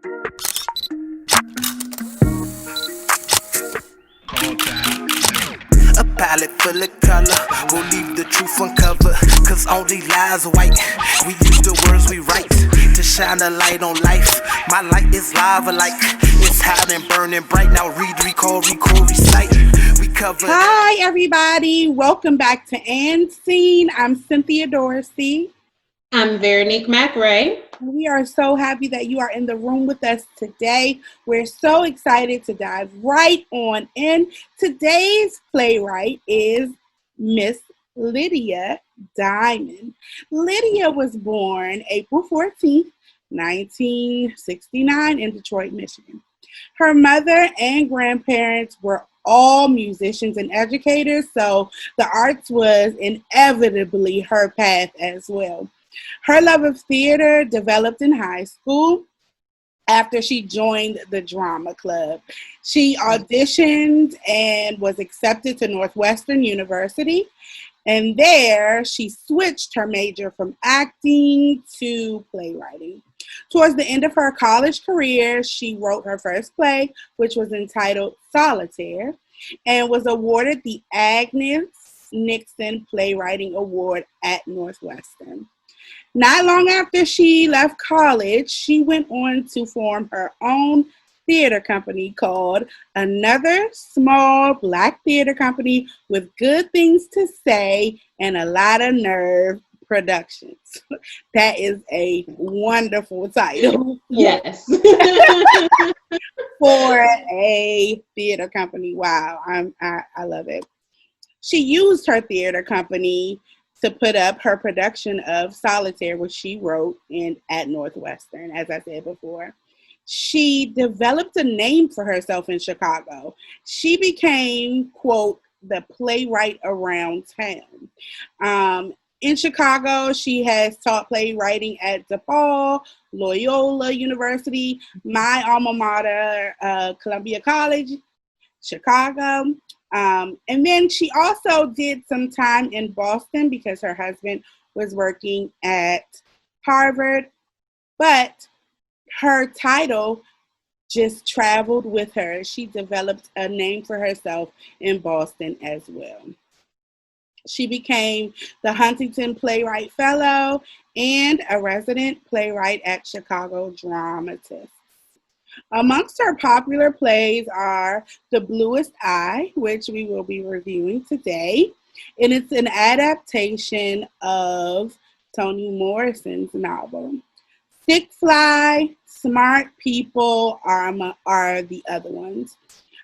A palette full of color, we'll leave the truth uncovered, cause only lies are white. We use the words we write to shine a light on life. My light is lava like it's hot and burning bright. Now read, recall, record, recite. We cover. Hi everybody, welcome back to And Cyn. I'm Cynthia Dorsey. I'm Veronique McRae. We are so happy that you are in the room with us today. We're so excited to dive right on in. Today's playwright is Miss Lydia Diamond. Lydia was born April 14th, 1969 in Detroit, Michigan. Her mother and grandparents were all musicians and educators, so the arts was inevitably her path as well. Her love of theater developed in high school after she joined the drama club. She auditioned and was accepted to Northwestern University, and there she switched her major from acting to playwriting. Towards the end of her college career, she wrote her first play, which was entitled Solitaire, and was awarded the Agnes Nixon Playwriting Award at Northwestern. Not long after she left college, she went on to form her own theater company called Another Small Black Theater Company with Good Things to Say and a Lot of Nerve Productions. That is a wonderful title. Yes. For a theater company. Wow, I love it. She used her theater company to put up her production of Solitaire, which she wrote at Northwestern, as I said before. She developed a name for herself in Chicago. She became, quote, the playwright around town. In Chicago, she has taught playwriting at DePaul, Loyola University, my alma mater, Columbia College, Chicago. And then she also did some time in Boston because her husband was working at Harvard. But her title just traveled with her. She developed a name for herself in Boston as well. She became the Huntington Playwright Fellow and a resident playwright at Chicago Dramatists. Amongst her popular plays are The Bluest, which we will be reviewing today, and it's an adaptation of Toni Morrison's novel. Sick Fly, Smart People are the other ones.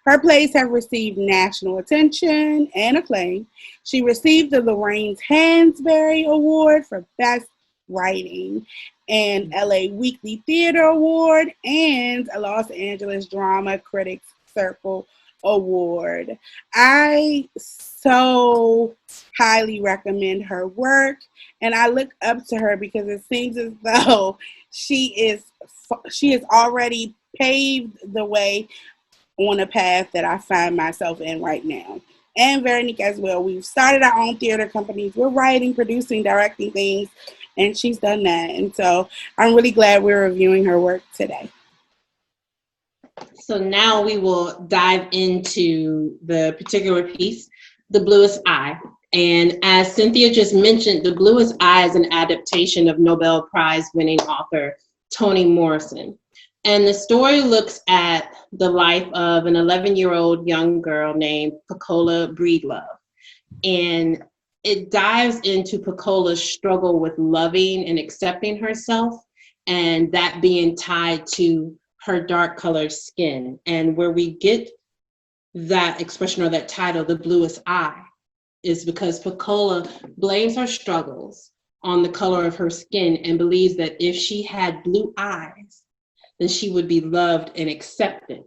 Her plays have received national attention and acclaim. She received the Lorraine Hansberry Award for Best Writing, an LA Weekly Theater Award, and a Los Angeles Drama Critics Circle Award. I so highly recommend her work, and I look up to her because it seems as though she has already paved the way on a path that I find myself in right now. And Veronique as well. We've started our own theater companies. We're writing, producing, directing things, and she's done that. And so I'm really glad we're reviewing her work today. So now we will dive into the particular piece, The Bluest Eye. And as Cynthia just mentioned, The Bluest Eye is an adaptation of Nobel Prize winning author Toni Morrison. And the story looks at the life of an 11-year-old young girl named Pecola Breedlove. And it dives into Pecola's struggle with loving and accepting herself, and that being tied to her dark colored skin. And where we get that expression or that title, The Bluest Eye, is because Pecola blames her struggles on the color of her skin and believes that if she had blue eyes, then she would be loved and accepted.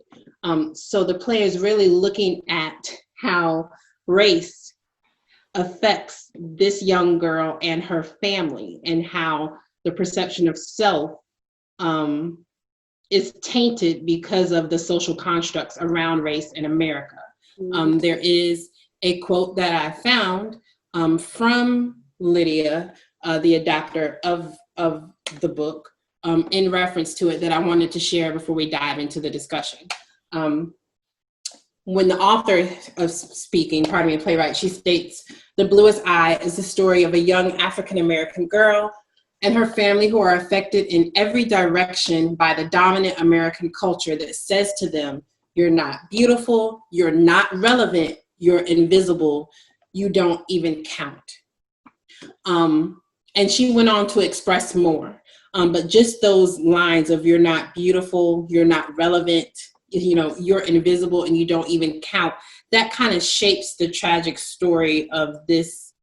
So the play is really looking at how race affects this young girl and her family, and how the perception of self is tainted because of the social constructs around race in America. There is a quote that I found from Lydia, the adapter of the book, in reference to it that I wanted to share before we dive into the discussion. When the author of speaking, pardon me, a playwright, she states, "The Bluest Eye is the story of a young African-American girl and her family who are affected in every direction by the dominant American culture that says to them, you're not beautiful, you're not relevant, you're invisible, you don't even count." And she went on to express more. But just those lines of you're not beautiful, you're not relevant, you're invisible and you don't even count, that kind of shapes the tragic story of this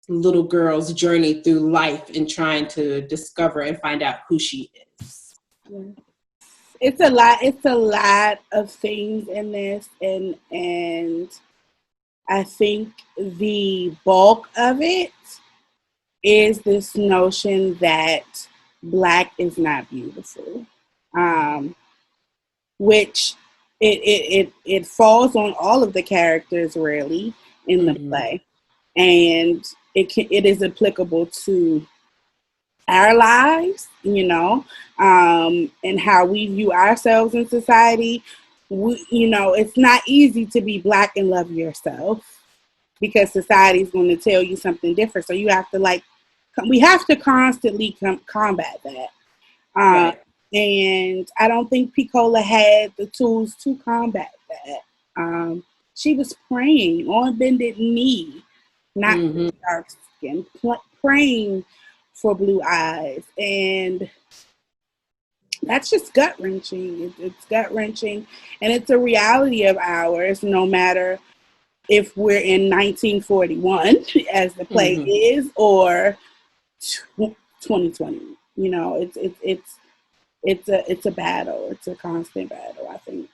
little girl's journey through life and trying to discover and find out who she is. It's a lot of things in this, and I think the bulk of it is this notion that Black is not beautiful, which it falls on all of the characters really in the play, and it is applicable to our lives, and how we view ourselves in society. It's not easy to be Black and love yourself because society is going to tell you something different. So you have to we have to constantly combat that. Right. And I don't think Piccola had the tools to combat that. She was praying on bended knee, not dark skin, praying for blue eyes. And that's just gut-wrenching. It's gut-wrenching. And it's a reality of ours, no matter if we're in 1941, as the play is, or 2020. It's a battle. It's a constant battle, I think.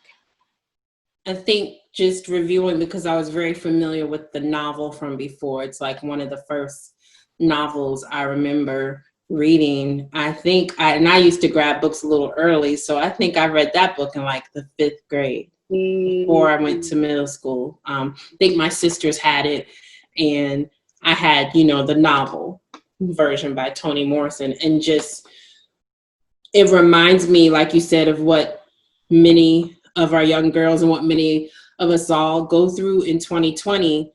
I think just reviewing, because I was very familiar with the novel from before, it's like one of the first novels I remember reading. I used to grab books a little early, so I think I read that book in like the 5th grade before I went to middle school. I think my sisters had it, and I had, the novel version by Toni Morrison, and just, it reminds me, like you said, of what many of our young girls and what many of us all go through in 2020,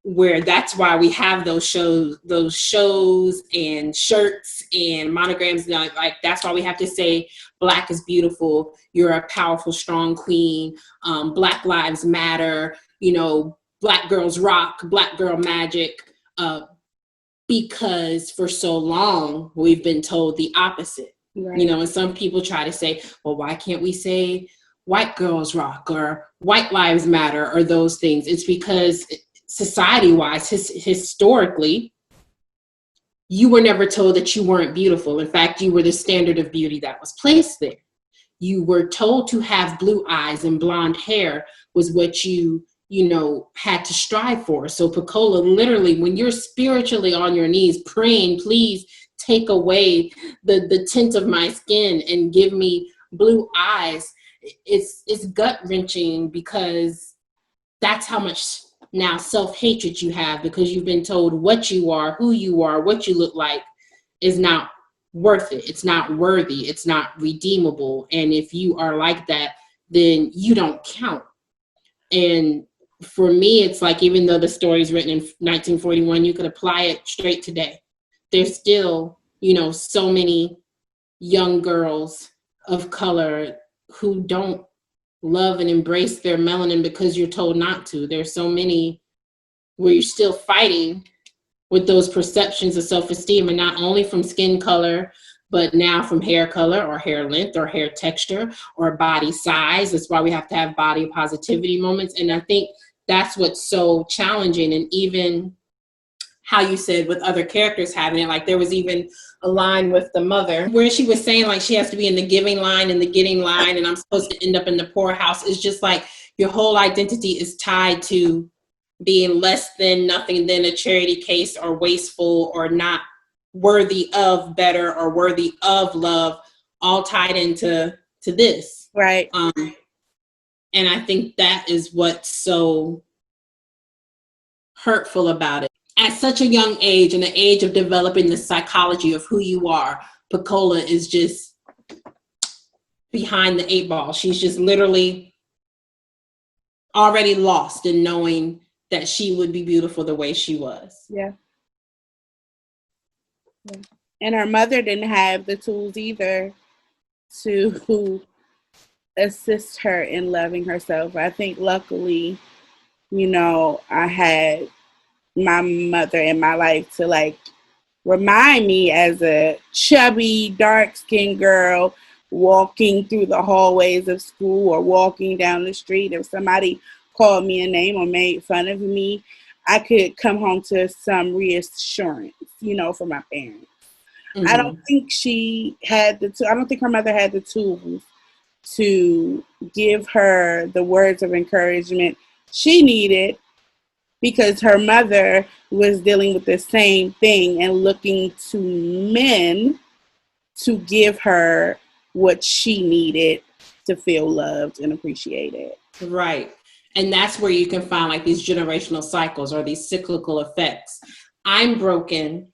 where that's why we have those shows and shirts and monograms. Like that's why we have to say Black is beautiful. You're a powerful, strong queen. Black lives matter. Black girls rock. Black girl magic. Because for so long we've been told the opposite. Right. And some people try to say, well, why can't we say white girls rock or white lives matter or those things? It's because society-wise, historically, you were never told that you weren't beautiful. In fact, you were the standard of beauty that was placed there. You were told to have blue eyes and blonde hair was what you had to strive for. So Piccola, literally, when you're spiritually on your knees praying, please take away the tint of my skin and give me blue eyes, it's gut-wrenching, because that's how much now self-hatred you have, because you've been told what you are, who you are, what you look like is not worth it. It's not worthy. It's not redeemable. And if you are like that, then you don't count. And for me, it's like, even though the story is written in 1941, you could apply it straight today. There's still, so many young girls of color who don't love and embrace their melanin because you're told not to. There's so many where you're still fighting with those perceptions of self-esteem, and not only from skin color, but now from hair color or hair length or hair texture or body size. That's why we have to have body positivity moments. And I think that's what's so challenging. And even how you said with other characters having it, like there was even a line with the mother where she was saying like she has to be in the giving line and the getting line, and I'm supposed to end up in the poorhouse. It's just like your whole identity is tied to being less than, nothing than, a charity case, or wasteful, or not worthy of better, or worthy of love, all tied into this. Right. And I think that is what's so hurtful about it. At such a young age, in the age of developing the psychology of who you are, Pecola is just behind the 8 ball. She's just literally already lost in knowing that she would be beautiful the way she was. Yeah. And her mother didn't have the tools either to assist her in loving herself. I think luckily, I had my mother in my life to like remind me as a chubby, dark-skinned girl walking through the hallways of school or walking down the street. If somebody called me a name or made fun of me, I could come home to some reassurance, from my parents. Mm-hmm. I don't think I don't think her mother had the tools to give her the words of encouragement she needed, because her mother was dealing with the same thing and looking to men to give her what she needed to feel loved and appreciated. Right. And that's where you can find like these generational cycles or these cyclical effects. I'm broken,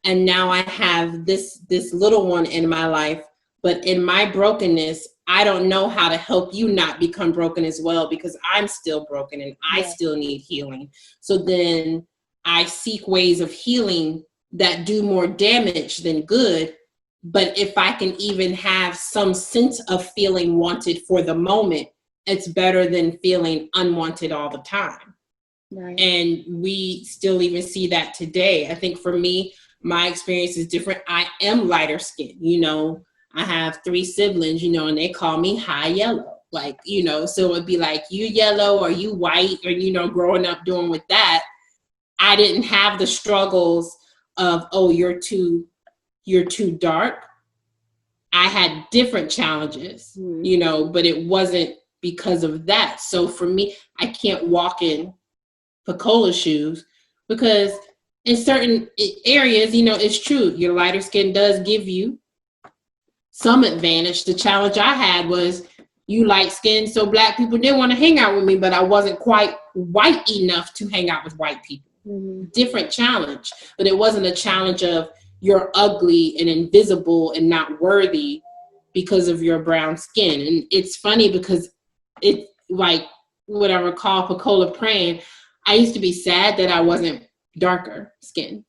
and now I have this little one in my life, but in my brokenness, I don't know how to help you not become broken as well, because I'm still broken and I still need healing. So then I seek ways of healing that do more damage than good. But if I can even have some sense of feeling wanted for the moment, it's better than feeling unwanted all the time. Right. And we still even see that today. I think for me, my experience is different. I am lighter skinned, I have 3 siblings, and they call me high yellow, so it would be like, you yellow or you white, or, growing up doing with that. I didn't have the struggles of, oh, you're too dark. I had different challenges, but it wasn't because of that. So for me, I can't walk in Pecola shoes, because in certain areas, it's true. Your lighter skin does give you some advantage. The challenge I had was, you light skinned, so black people didn't want to hang out with me, but I wasn't quite white enough to hang out with white people. Mm-hmm. Different challenge, but it wasn't a challenge of you're ugly and invisible and not worthy because of your brown skin. And it's funny because it, like what I recall Pecola praying, I used to be sad that I wasn't darker skin.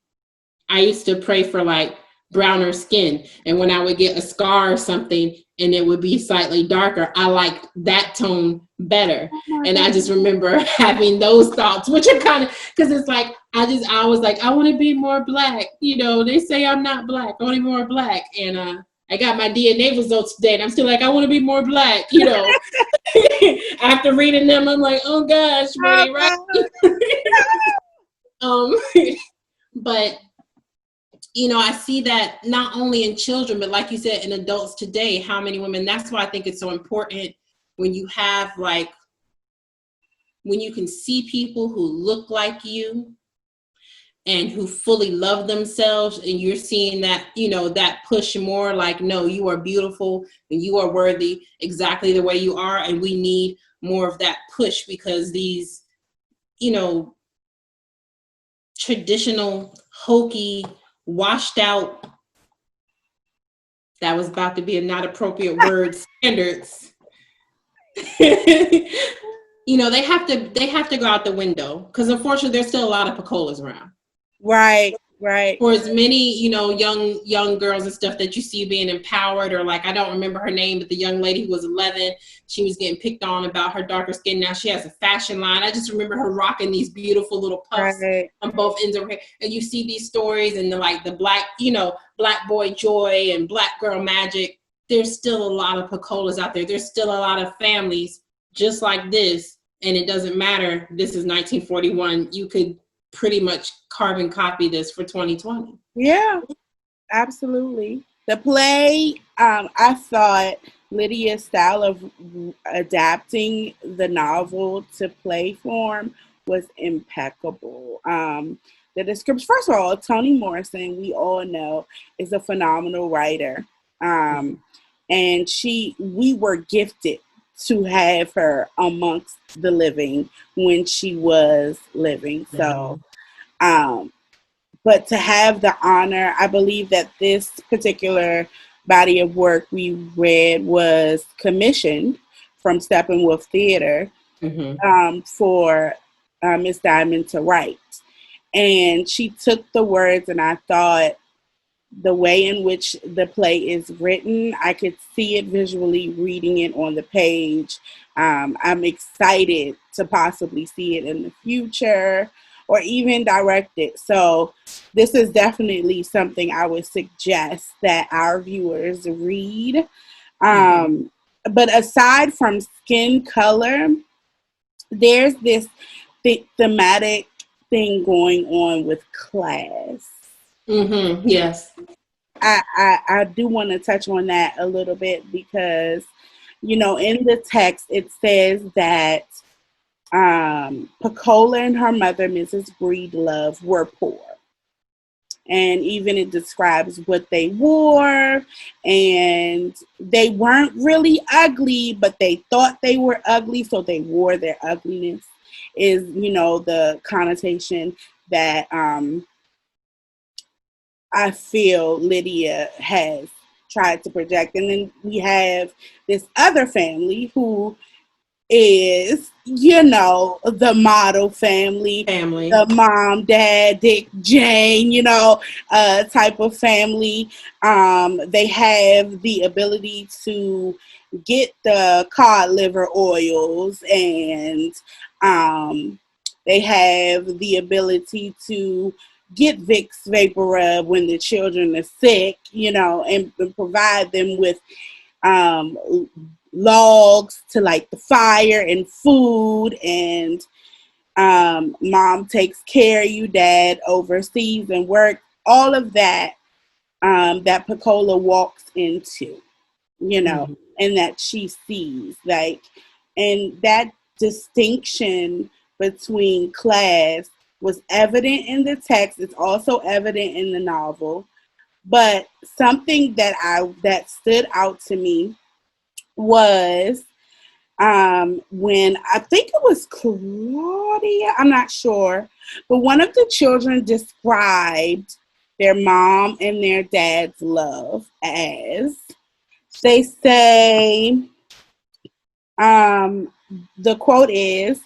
I used to pray for like browner skin. And when I would get a scar or something and it would be slightly darker, I liked that tone better. And I just remember having those thoughts, which are kind of, because it's like, I was like, I want to be more black. They say I'm not black, I want to be more black. And I got my DNA results today and I'm still like, I want to be more black, After reading them, I'm like, oh gosh, were they right? But I see that not only in children, but like you said, in adults today, how many women, that's why I think it's so important when you have when you can see people who look like you and who fully love themselves, and you're seeing that, that push more like, no, you are beautiful and you are worthy exactly the way you are. And we need more of that push, because these, traditional, hokey, washed out, that was about to be a not appropriate word, standards, they have to go out the window, because unfortunately there's still a lot of Pecolas around. Right. For as many, young girls and stuff that you see being empowered, or like, I don't remember her name, but the young lady who was 11, she was getting picked on about her darker skin. Now she has a fashion line. I just remember her rocking these beautiful little puffs on both ends of her hair. And you see these stories, and the black, black boy joy and black girl magic. There's still a lot of Pecolas out there. There's still a lot of families just like this. And it doesn't matter. This is 1941. You could pretty much carbon copy this for 2020. Yeah, absolutely. The play, I thought Lydia's style of adapting the novel to play form was impeccable. The description, first of all, Toni Morrison, we all know, is a phenomenal writer. And we were gifted to have her amongst the living when she was living. So but to have the honor, I believe that this particular body of work we read was commissioned from Steppenwolf Theater for Miss Diamond to write. And she took the words, and I thought the way in which the play is written, I could see it visually reading it on the page. I'm excited to possibly see it in the future or even direct it. So this is definitely something I would suggest that our viewers read. But aside from skin color, there's this thematic thing going on with class. Yes. I do want to touch on that a little bit because, in the text it says that Pecola and her mother, Mrs. Breedlove, were poor. And even it describes what they wore, and they weren't really ugly, but they thought they were ugly, so they wore their ugliness, is, the connotation that I feel Lydia has tried to project. And then we have this other family who is, the model family, the mom, dad, Dick, Jane, type of family. They have the ability to get the cod liver oils, and they have the ability to get Vicks Vapor Rub when the children are sick, and provide them with logs to light the fire and food, and mom takes care of you, dad oversees and work, all of that, that Pecola walks into, and that she sees, and that distinction between class was evident in the text. It's also evident in the novel. But something that stood out to me was when I think it was Claudia, I'm not sure, but one of the children described their mom and their dad's love as, they say, the quote is,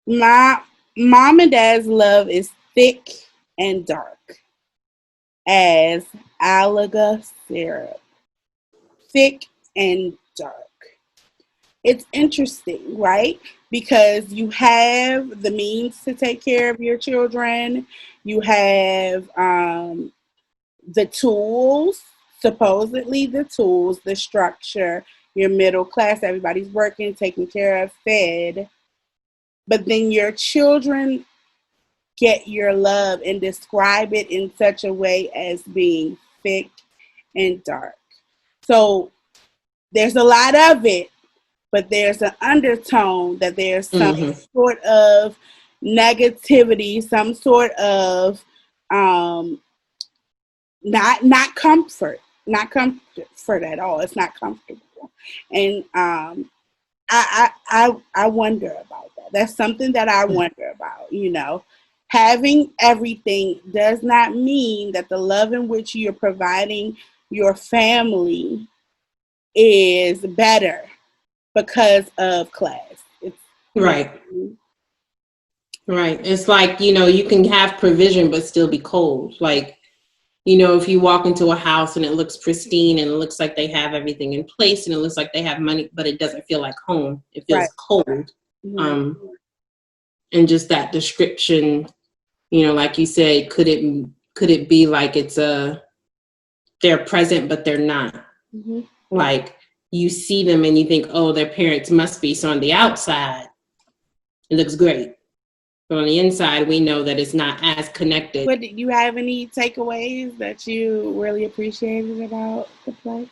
"My mom and dad's love is thick and dark as Alaga syrup." Thick and dark. It's interesting, right? Because you have the means to take care of your children. You have the tools, supposedly the tools, the structure, your middle class, everybody's working, taken care of, fed. But then your children get your love and describe it in such a way as being thick and dark. So there's a lot of it, but there's an undertone that there's some sort of negativity, some sort of not comfort at all. It's not comfortable, and I wonder about that. That's something that I wonder about. Having everything does not mean that the love in which you're providing your family is better because of class. It's right. It's like, you can have provision but still be cold. Like, if you walk into a house and it looks pristine and it looks like they have everything in place and it looks like they have money, but it doesn't feel like home. It feels cold. And just that description, like you said, could it be like they're present but they're not? Like, you see them and you think, oh, their parents must be. So on the outside, it looks great. But on the inside, we know that it's not as connected. But did you have any takeaways that you really appreciated about the play?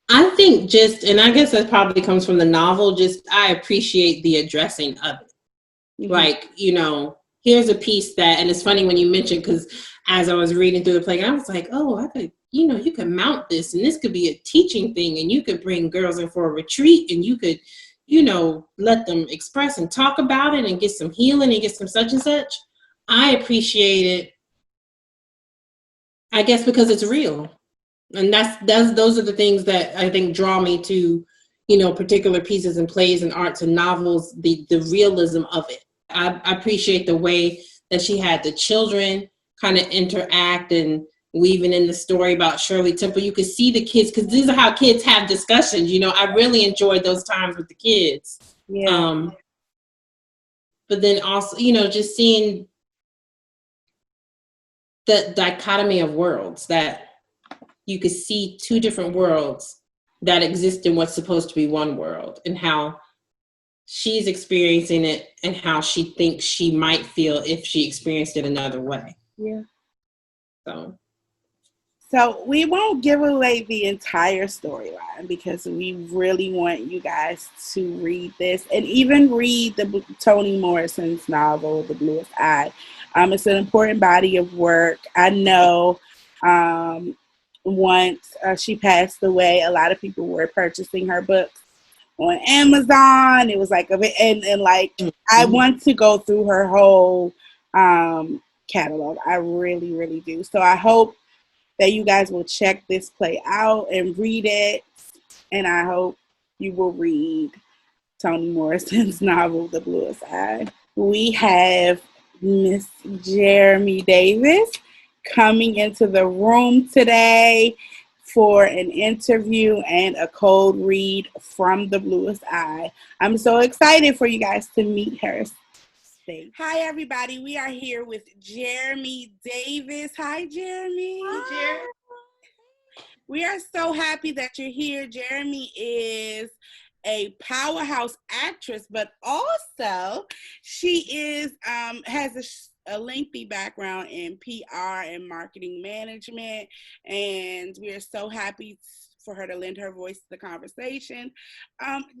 I think and I guess that probably comes from the novel, I appreciate the addressing of it. Like, here's a piece that, and it's funny when you mentioned, because as I was reading through the play, I was like, oh, I could, you could mount this, and this could be a teaching thing, and you could bring girls in for a retreat, and you could, let them express and talk about it and get some healing and get some such and such. I appreciated I guess because it's real. And that's those are the things that I think draw me to, particular pieces and plays and arts and novels, the realism of it. I appreciate the way that she had the children kind of interact and weaving in the story about Shirley Temple. You could see the kids, because these are how kids have discussions. I really enjoyed those times with the kids. Yeah. But then also, just seeing the dichotomy of worlds, that you could see two different worlds that exist in what's supposed to be one world, and how she's experiencing it and how she thinks she might feel if she experienced it another way. Yeah. So we won't give away the entire storyline because we really want you guys to read this and even read the Toni Morrison's novel, The Bluest Eye. It's an important body of work. I know once she passed away, a lot of people were purchasing her books on Amazon. It was like I want to go through her whole catalog. I really, really do. So I hope that you guys will check this play out and read it. And I hope you will read Toni Morrison's novel, The Bluest Eye. We have Miss Jeremie Davis coming into the room today for an interview and a cold read from The Bluest Eye. I'm so excited for you guys to meet her. Hi, everybody. We are here with Jeremie Davis. Hi, Jeremie. Hi, Jeremie. We are so happy that you're here. Jeremie is a powerhouse actress, but also she is has a lengthy background in PR and marketing management, and we are so happy for her to lend her voice to the conversation.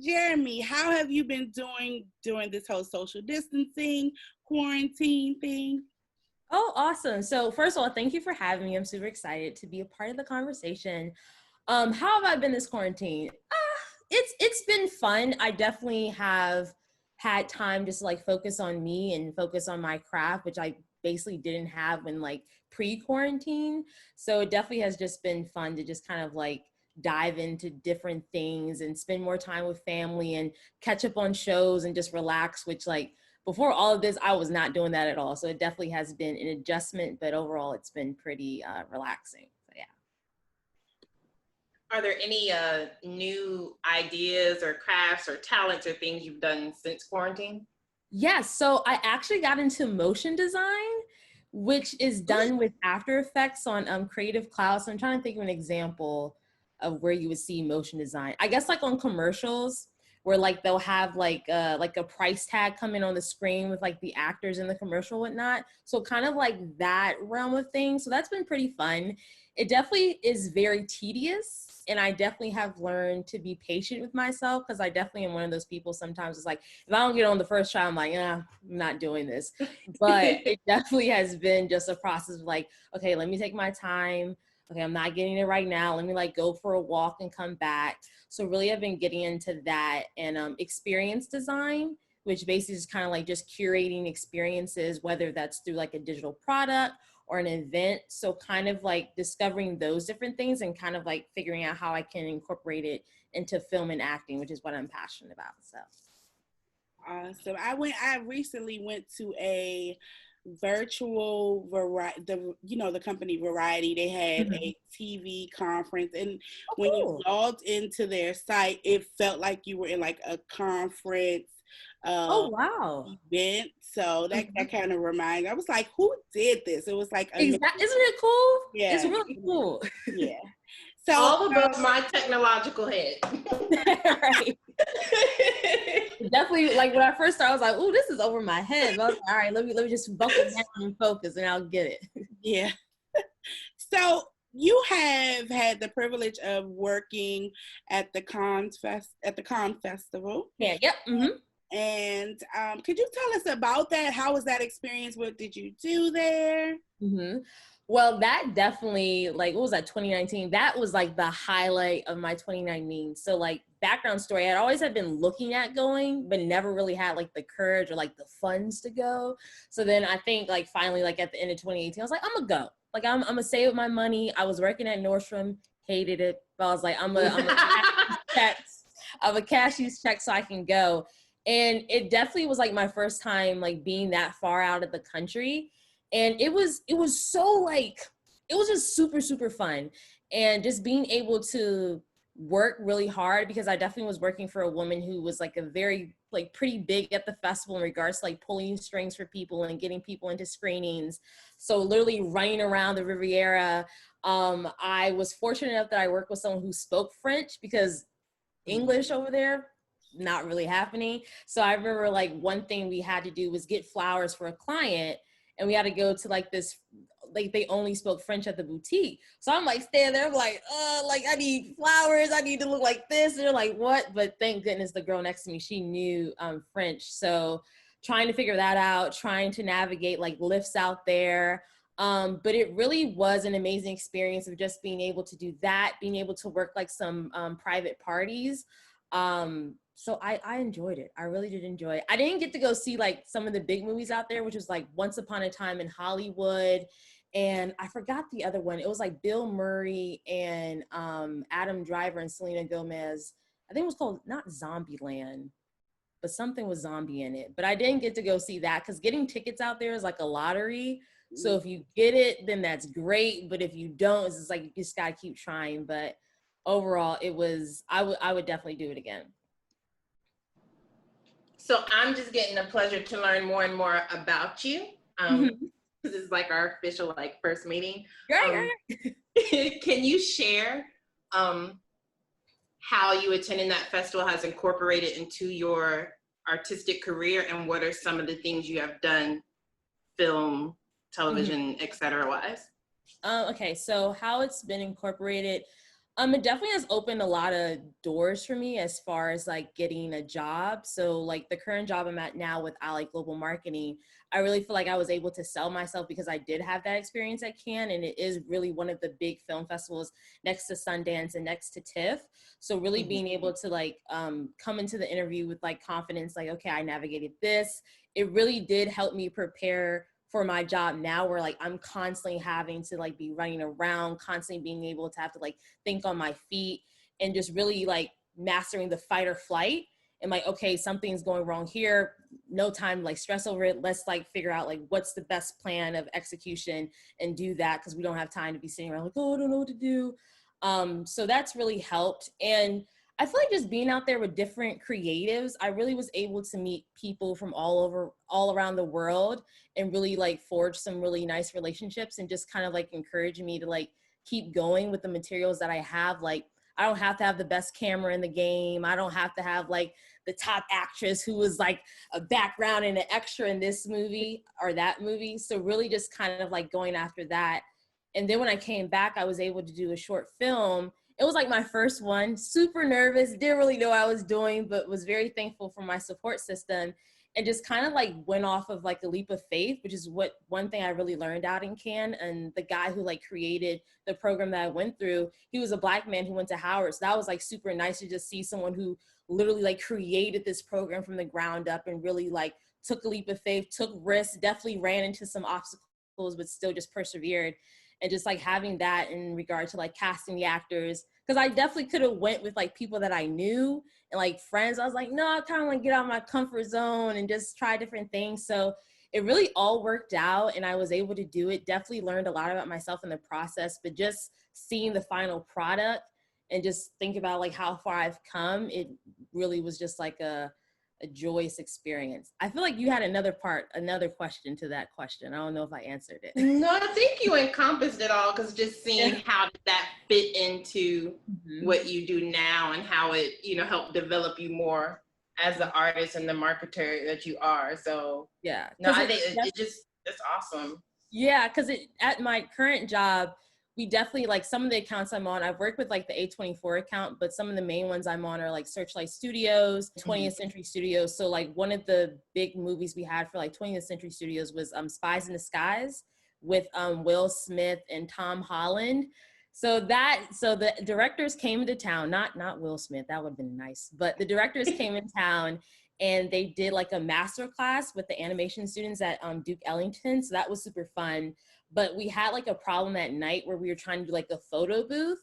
Jeremie, how have you been doing during this whole social distancing, quarantine thing? Oh, awesome. So first of all, thank you for having me. I'm super excited to be a part of the conversation. How have I been this quarantine? It's been fun. I definitely have had time just to like focus on me and focus on my craft, which I basically didn't have when like pre-quarantine. So it definitely has just been fun to just kind of like dive into different things and spend more time with family and catch up on shows and just relax, which like before all of this, I was not doing that at all. So it definitely has been an adjustment, but overall it's been pretty relaxing. So yeah. Are there any new ideas or crafts or talents or things you've done since quarantine? Yes. So I actually got into motion design, which is done with After Effects on Creative Cloud. So I'm trying to think of an example of where you would see motion design. I guess like on commercials where like they'll have like a price tag coming on the screen with like the actors in the commercial and whatnot. So kind of like that realm of things. So that's been pretty fun. It definitely is very tedious. And I definitely have learned to be patient with myself because I definitely am one of those people sometimes it's like, if I don't get on the first try, I'm like, I'm not doing this. But it definitely has been just a process of like, okay, let me take my time. Okay, I'm not getting it right now. Let me like go for a walk and come back. So really I've been getting into that and experience design, which basically is kind of like just curating experiences, whether that's through like a digital product or an event. So kind of like discovering those different things and kind of like figuring out how I can incorporate it into film and acting, which is what I'm passionate about. So awesome. I recently went to a virtual variety, the company Variety. They had a TV conference, and when you logged into their site, it felt like you were in like a conference oh wow event. So that kind of reminds. I was like, who did this? It was like isn't it cool? Yeah, it's really cool. Yeah. So all above my technological head. Right. Definitely, like when I first started, I was like, "Oh, this is over my head." But I was like, all right, let me just buckle down and focus, and I'll get it. Yeah. So you have had the privilege of working at the Cannes Festival. Yeah. Yep. Mm-hmm. And could you tell us about that? How was that experience? What did you do there? Mm-hmm. Well, that definitely, like, what was that, 2019? That was like the highlight of my 2019. So like background story, I always had been looking at going, but never really had like the courage or like the funds to go. So then I think like finally, like at the end of 2018, I was like, I'm gonna go. like, I'm gonna save my money. I was working at Nordstrom, hated it, but I was like, I'm a cash these checks so I can go. And it definitely was like my first time like being that far out of the country. And it was so like, it was just super, super fun. And just being able to work really hard, because I definitely was working for a woman who was like a very like pretty big at the festival in regards to like pulling strings for people and getting people into screenings. So literally running around the Riviera. I was fortunate enough that I worked with someone who spoke French, because English over there, not really happening. So I remember like one thing we had to do was get flowers for a client, and we had to go to like this, like they only spoke French at the boutique. So I'm like standing there, I'm like I need flowers, I need to look like this. And they're like, what? But thank goodness the girl next to me, she knew French. So trying to figure that out, trying to navigate like lifts out there. But it really was an amazing experience of just being able to do that, being able to work like some private parties. So I enjoyed it. I really did enjoy it. I didn't get to go see like some of the big movies out there, which was like Once Upon a Time in Hollywood. And I forgot the other one. It was like Bill Murray and Adam Driver and Selena Gomez. I think it was called not Zombieland, but something with zombie in it. But I didn't get to go see that, because getting tickets out there is like a lottery. So if you get it, then that's great. But if you don't, it's just like you just gotta keep trying. But overall, it was, I would definitely do it again. So I'm just getting the pleasure to learn more and more about you. This is like our official like first meeting. Right. Can you share how you attending that festival has incorporated into your artistic career, and what are some of the things you have done, film, television, et cetera wise? Okay, so how it's been incorporated, it definitely has opened a lot of doors for me as far as like getting a job. So like the current job I'm at now with Ally Global Marketing, I really feel like I was able to sell myself because I did have that experience at Cannes, and it is really one of the big film festivals next to Sundance and next to TIFF. So really being able to like come into the interview with like confidence, like, okay, I navigated this. It really did help me prepare for my job now, where like I'm constantly having to like be running around, constantly being able to have to like think on my feet, and just really like mastering the fight or flight. And like, okay, something's going wrong here, no time to like stress over it. Let's like figure out like what's the best plan of execution and do that, because we don't have time to be sitting around like, oh, I don't know what to do. So that's really helped. And I feel like just being out there with different creatives, I really was able to meet people from all around the world, and really like forge some really nice relationships, and just kind of like encourage me to like keep going with the materials that I have. Like, I don't have to have the best camera in the game. I don't have to have like the top actress who was like a background and an extra in this movie or that movie. So really just kind of like going after that. And then when I came back, I was able to do a short film. It was like my first one, super nervous, didn't really know what I was doing, but was very thankful for my support system, and just kind of like went off of like a leap of faith, which is what one thing I really learned out in Cannes. And the guy who like created the program that I went through, he was a Black man who went to Howard. So that was like super nice to just see someone who literally like created this program from the ground up, and really like took a leap of faith, took risks, definitely ran into some obstacles, but still just persevered. And just like having that in regard to like casting the actors, because I definitely could have went with like people that I knew and like friends. I was like, no, I kind of like get out of my comfort zone and just try different things. So it really all worked out, and I was able to do it. Definitely learned a lot about myself in the process, but just seeing the final product and just think about like how far I've come, it really was just like a joyous experience. I feel like you had another question to that question. I don't know if I answered it. No, I think you encompassed it all, because just seeing how did that fit into what you do now, and how it, helped develop you more as the artist and the marketer that you are. So yeah, no, I think it's awesome. Yeah, because at my current job, we definitely like some of the accounts I'm on. I've worked with like the A24 account, but some of the main ones I'm on are like Searchlight Studios, 20th Century Studios. So like one of the big movies we had for like 20th Century Studios was Spies in Disguise with Will Smith and Tom Holland. So the directors came into town, not Will Smith, that would have been nice, but the directors came in town, and they did like a master class with the animation students at Duke Ellington. So that was super fun. but we had like a problem at night where we were trying to do like a photo booth,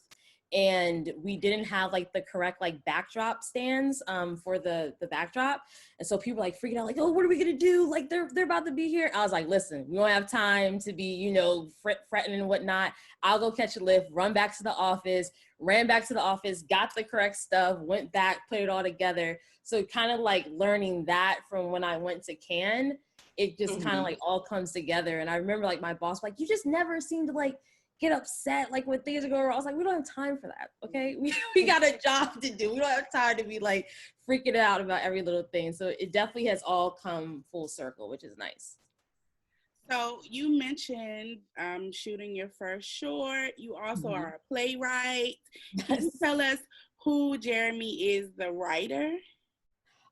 and we didn't have like the correct like backdrop stands for the backdrop. And so people were like freaking out, like, oh, what are we gonna do? Like they're about to be here. I was like, listen, we don't have time to be, you know, fretting and whatnot. I'll go catch a lift, run back to the office, ran back to the office, got the correct stuff, went back, put it all together. So kind of like learning that from when I went to Cannes, it just kind of like all comes together. And I remember like my boss, like, you just never seem to like get upset like when things are going wrong. I was like, we don't have time for that, okay? We got a job to do. We don't have time to be like freaking out about every little thing. So it definitely has all come full circle, which is nice. So you mentioned shooting your first short. You also are a playwright. Can you tell us who Jeremie is, the writer?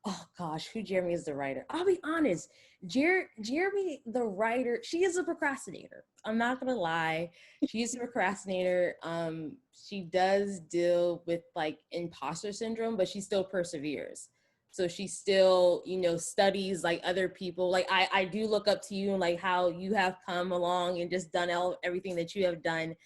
Oh gosh, who Jeremie is the writer? I'll be honest, Jeremie the writer, she is a procrastinator. I'm not gonna lie, she's a procrastinator. She does deal with like imposter syndrome, but she still perseveres. So she still, you know, studies like other people. Like I do look up to you and like how you have come along and just done everything that you have done.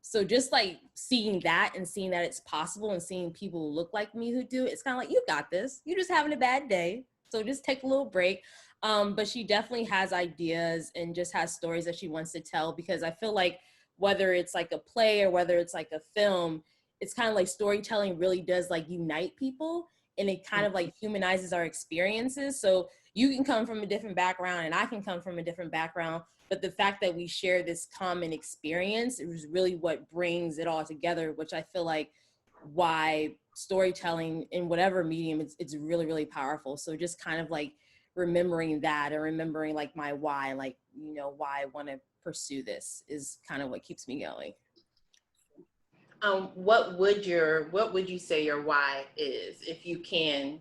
So just like seeing that and seeing that it's possible and seeing people who look like me who do it, it's kind of like, you got this. You're just having a bad day. So just take a little break. But she definitely has ideas and just has stories that she wants to tell, because I feel like whether it's like a play or whether it's like a film, it's kind of like storytelling really does like unite people, and it kind of like humanizes our experiences. So you can come from a different background and I can come from a different background, but the fact that we share this common experience is really what brings it all together, which I feel like why storytelling in whatever medium, it's really, really powerful. So just kind of like remembering that and remembering like my why, like, you know, why I want to pursue this is kind of what keeps me going. What would you say your why is, if you can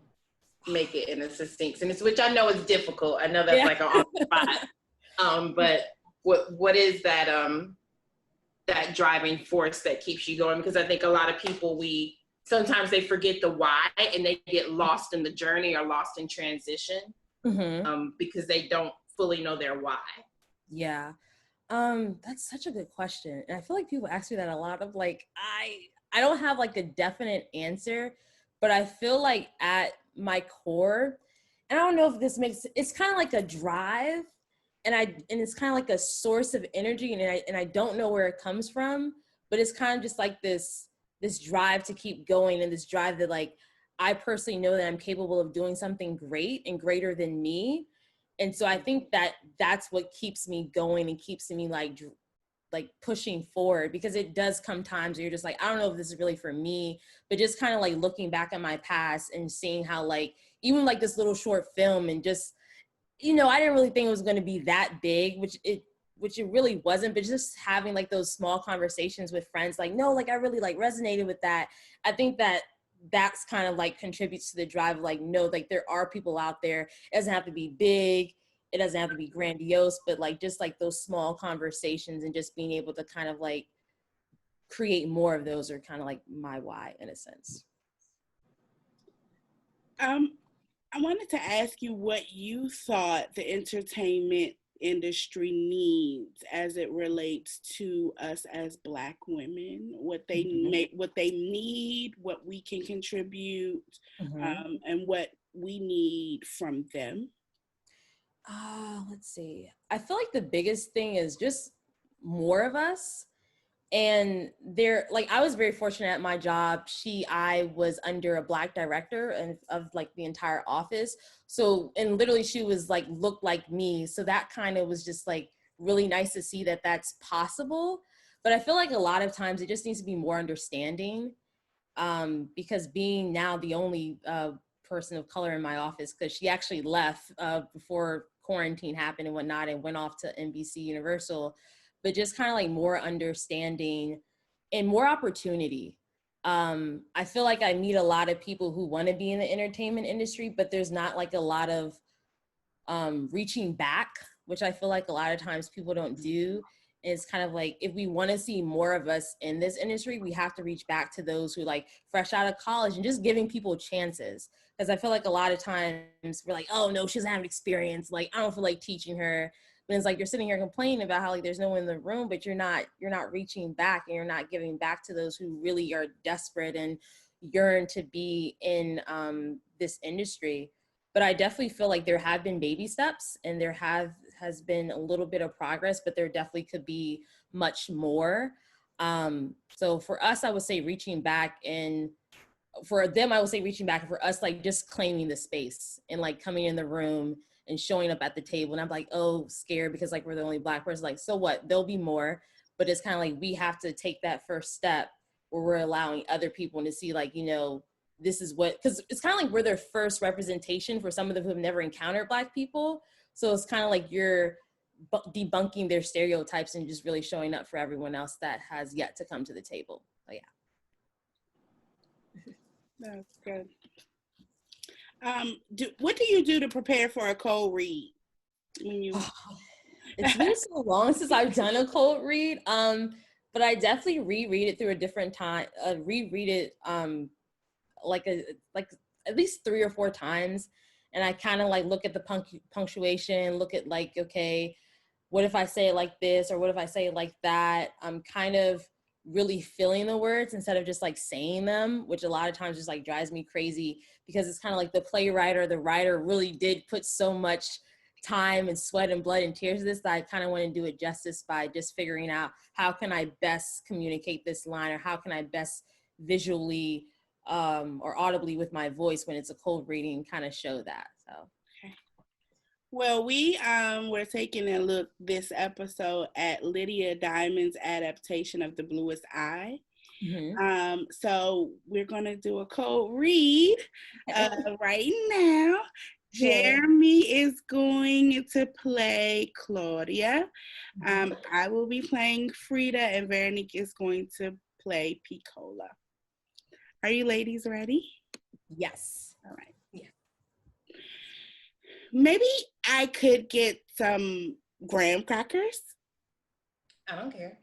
make it in a succinct sentence, which I know is difficult. I know that's like an on the spot. But what is that that driving force that keeps you going? Because I think a lot of people, sometimes they forget the why and they get lost in the journey or lost in transition because they don't fully know their why. Yeah. That's such a good question. And I feel like people ask me that a lot of like, I don't have like a definite answer, but I feel like at my core, and I don't know if this it's kind of like a drive, and it's kind of like a source of energy, and I don't know where it comes from, but it's kind of just like this drive to keep going, and this drive that like, I personally know that I'm capable of doing something great and greater than me. And so I think that that's what keeps me going and keeps me like pushing forward, because it does come times where you're just like, I don't know if this is really for me, but just kind of like looking back at my past and seeing how like, even like this little short film, and just, you know, I didn't really think it was going to be that big, which it really wasn't, but just having like those small conversations with friends, like, no, like I really like resonated with that. I think that's kind of like contributes to the drive of like, no, like there are people out there. It doesn't have to be big. It doesn't have to be grandiose, but like just like those small conversations and just being able to kind of like create more of those are kind of like my why in a sense. I wanted to ask you what you thought the entertainment industry needs as it relates to us as Black women, what they need, what we can contribute, and what we need from them. Let's see. I feel like the biggest thing is just more of us. And I was very fortunate at my job. I was under a Black director and of like the entire office. So, and literally she was like, looked like me. So that kind of was just like really nice to see that that's possible. But I feel like a lot of times it just needs to be more understanding, because being now the only person of color in my office, because she actually left before quarantine happened and whatnot and went off to NBC Universal. But just kind of like more understanding and more opportunity. I feel like I meet a lot of people who want to be in the entertainment industry, but there's not like a lot of reaching back, which I feel like a lot of times people don't do. And it's kind of like, if we want to see more of us in this industry, we have to reach back to those who like fresh out of college and just giving people chances. Because I feel like a lot of times we're like, oh no, she doesn't have experience. Like, I don't feel like teaching her. And it's like you're sitting here complaining about how like there's no one in the room, but you're not reaching back, and you're not giving back to those who really are desperate and yearn to be in this industry. But I definitely feel like there have been baby steps, and there has been a little bit of progress, but there definitely could be much more. So for us, I would say reaching back, and for them, I would say reaching back, and for us, like just claiming the space and like coming in the room and showing up at the table. And I'm like, oh, scared because like we're the only Black person. Like, so what? There'll be more, but it's kind of like we have to take that first step where we're allowing other people to see, like, you know, this is what, because it's kind of like we're their first representation for some of them who have never encountered Black people. So it's kind of like you're debunking their stereotypes and just really showing up for everyone else that has yet to come to the table. So yeah. That's good. What do you do to prepare for a cold read? When you It's been so long since I've done a cold read, but I definitely reread it through a different time. Reread it like at least 3 or 4 times, and I kind of like look at the punctuation, look at like, okay, what if I say it like this, or what if I say it like that? I'm kind of really feeling the words instead of just like saying them, which a lot of times just like drives me crazy, because it's kind of like the playwright or the writer really did put so much time and sweat and blood and tears to this, that I kind of want to do it justice by just figuring out how can I best communicate this line, or how can I best visually or audibly with my voice when it's a cold reading kind of show that. So well, we're taking a look this episode at Lydia Diamond's adaptation of The Bluest Eye. mm-hmm. So we're gonna do a cold read right now. Jeremie is going to play Claudia. I will be playing Frida, and Veronique is going to play Piccola. Are you ladies ready? Yes. All right. Yeah. Maybe I could get some graham crackers. I don't care.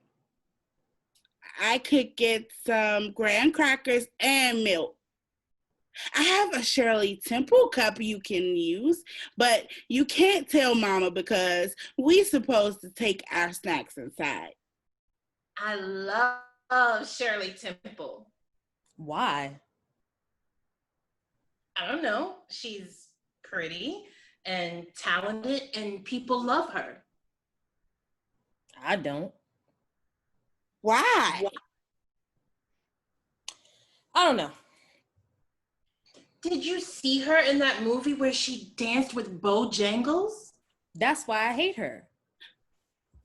I could get some graham crackers and milk. I have a Shirley Temple cup you can use, but you can't tell Mama because we're supposed to take our snacks inside. I love Shirley Temple. Why? I don't know. She's pretty and talented, and people love her. I don't. Why? I don't know. Did you see her in that movie where she danced with Bojangles? That's why I hate her.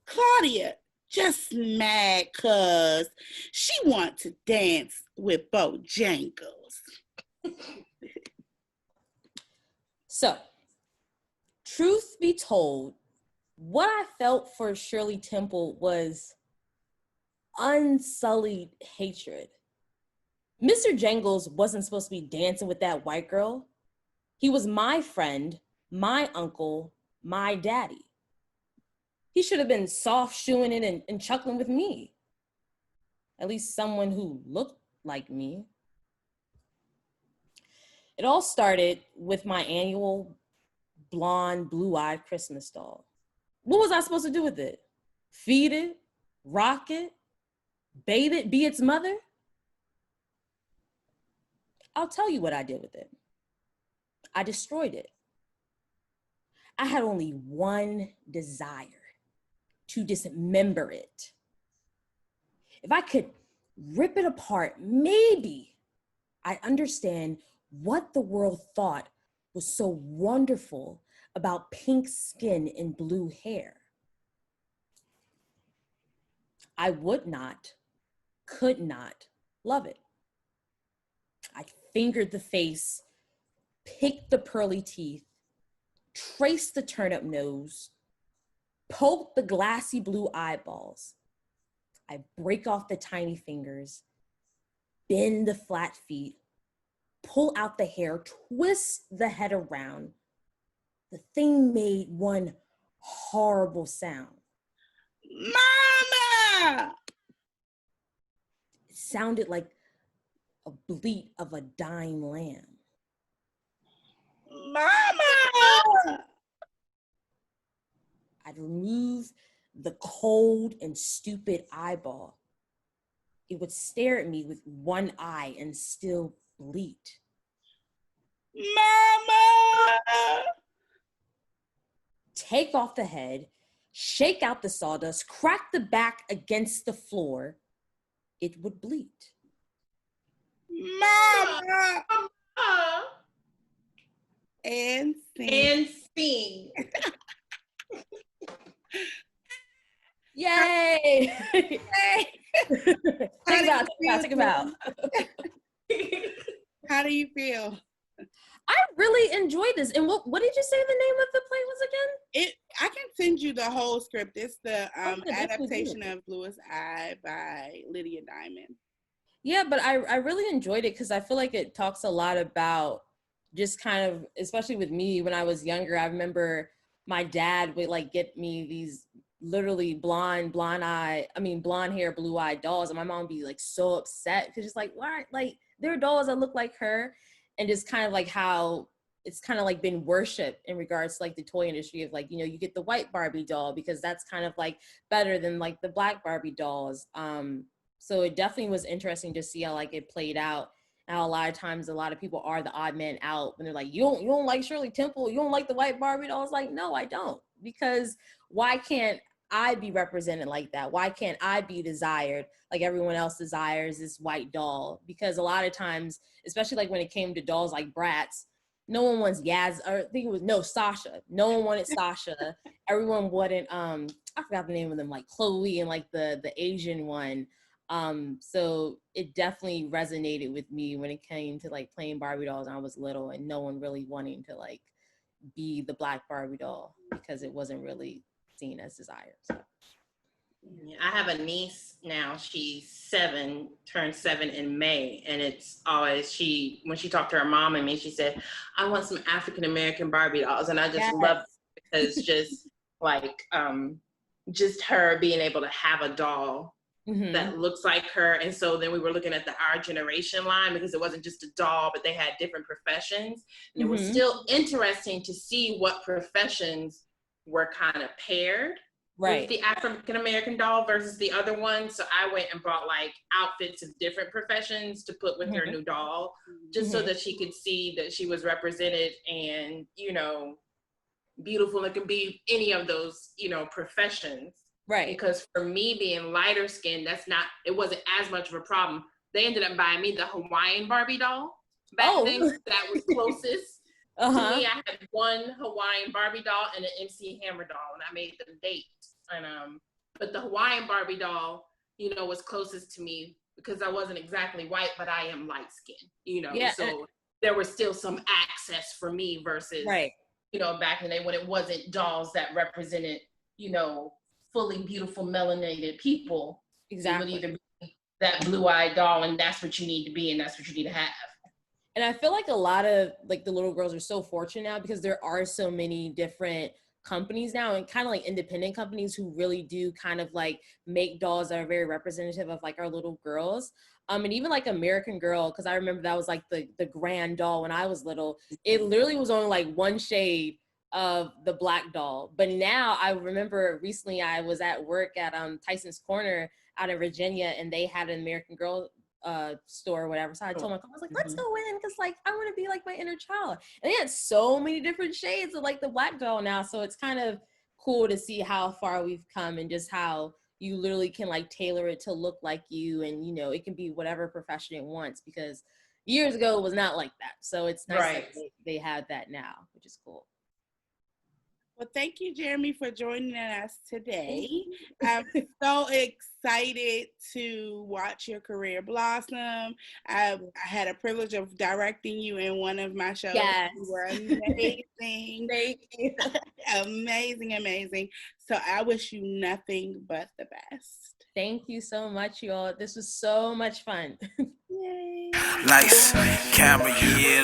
Claudia just mad cause she want to dance with Bojangles. So, truth be told, what I felt for Shirley Temple was unsullied hatred. Mr. Jangles wasn't supposed to be dancing with that white girl. He was my friend, my uncle, my daddy. He should have been soft shoeing it and chuckling with me. At least someone who looked like me. It all started with my annual blonde, blue-eyed Christmas doll. What was I supposed to do with it? Feed it? Rock it? Bathe it? Be its mother? I'll tell you what I did with it. I destroyed it. I had only one desire: to dismember it. If I could rip it apart, maybe I understand what the world thought was so wonderful about pink skin and blue hair. I would not, could not love it. I fingered the face, picked the pearly teeth, traced the turnip nose, poked the glassy blue eyeballs. I break off the tiny fingers, bend the flat feet, pull out the hair, twist the head around. The thing made one horrible sound. Mama! It sounded like a bleat of a dying lamb. Mama! I I'd remove the cold and stupid eyeball. It would stare at me with one eye and still bleat. Mama! Take off the head, shake out the sawdust, crack the back against the floor. It would bleat. Mama! And sing. Yay! Take it out. How do you feel? I really enjoyed this. And what did you say the name of the play was again? I can send you the whole script. It's the Okay, adaptation of Bluest Eye by Lydia Diamond. Yeah, but I really enjoyed it because I feel like it talks a lot about just kind of, especially with me when I was younger, I remember my dad would like get me these literally blonde hair, blue-eyed dolls, and my mom would be like so upset because she's like, why? Like, there are dolls that look like her, and just kind of like how it's kind of like been worshipped in regards to like the toy industry of like, you know, you get the white Barbie doll because that's kind of like better than like the black Barbie dolls. So it definitely was interesting to see how like it played out. How a lot of times a lot of people are the odd man out when they're like, you don't like Shirley Temple, you don't like the white Barbie doll. It's like, no, I don't, because why can't I be represented like that? Why can't I be desired like everyone else desires this white doll? Because a lot of times, especially like when it came to dolls like Bratz, no one wants Sasha. No one wanted Sasha. Everyone wanted I forgot the name of them, like Chloe and like the Asian one. So it definitely resonated with me when it came to like playing Barbie dolls when I was little, and no one really wanting to like be the black Barbie doll because it wasn't really seen as desired. So. Yeah, I have a niece now. She's 7, turned 7 in May, and it's always when she talked to her mom and me, she said, "I want some African American Barbie dolls," and I just love it because just like just her being able to have a doll that looks like her. And so then we were looking at the Our Generation line because it wasn't just a doll, but they had different professions, and it was still interesting to see what professions were kind of paired. Right. With the African American doll versus the other one. So I went and bought like outfits of different professions to put with her new doll, just so that she could see that she was represented and, you know, beautiful. It could be any of those, you know, professions. Right. Because for me being lighter skinned, it wasn't as much of a problem. They ended up buying me the Hawaiian Barbie doll back then. That was closest. To me, I had one Hawaiian Barbie doll and an MC Hammer doll, and I made them date. And but the Hawaiian Barbie doll, you know, was closest to me because I wasn't exactly white, but I am light skinned, you know. Yeah. So there was still some access for me versus, you know, back in the day when it wasn't dolls that represented, you know, fully beautiful melanated people. Exactly. It would either be that blue-eyed doll, and that's what you need to be, and that's what you need to have. And I feel like a lot of like the little girls are so fortunate now because there are so many different companies now and kind of like independent companies who really do kind of like make dolls that are very representative of like our little girls. And even like American Girl, because I remember that was like the grand doll when I was little. It literally was only like one shade of the black doll. But now I remember recently I was at work at Tyson's Corner out in Virginia, and they had an American Girl store or whatever. So I told my mom, I was like, let's go in because like I want to be like my inner child. And they had so many different shades of like the black doll now. So it's kind of cool to see how far we've come and just how you literally can like tailor it to look like you, and you know, it can be whatever profession it wants, because years ago it was not like that. So it's nice that they have that now, which is cool. Well, thank you, Jeremie, for joining us today. I'm so excited to watch your career blossom. I had a privilege of directing you in one of my shows. Yes. You were amazing. Thank you. Amazing, amazing. So I wish you nothing but the best. Thank you so much, y'all. This was so much fun. Yay. Lights, camera, yeah,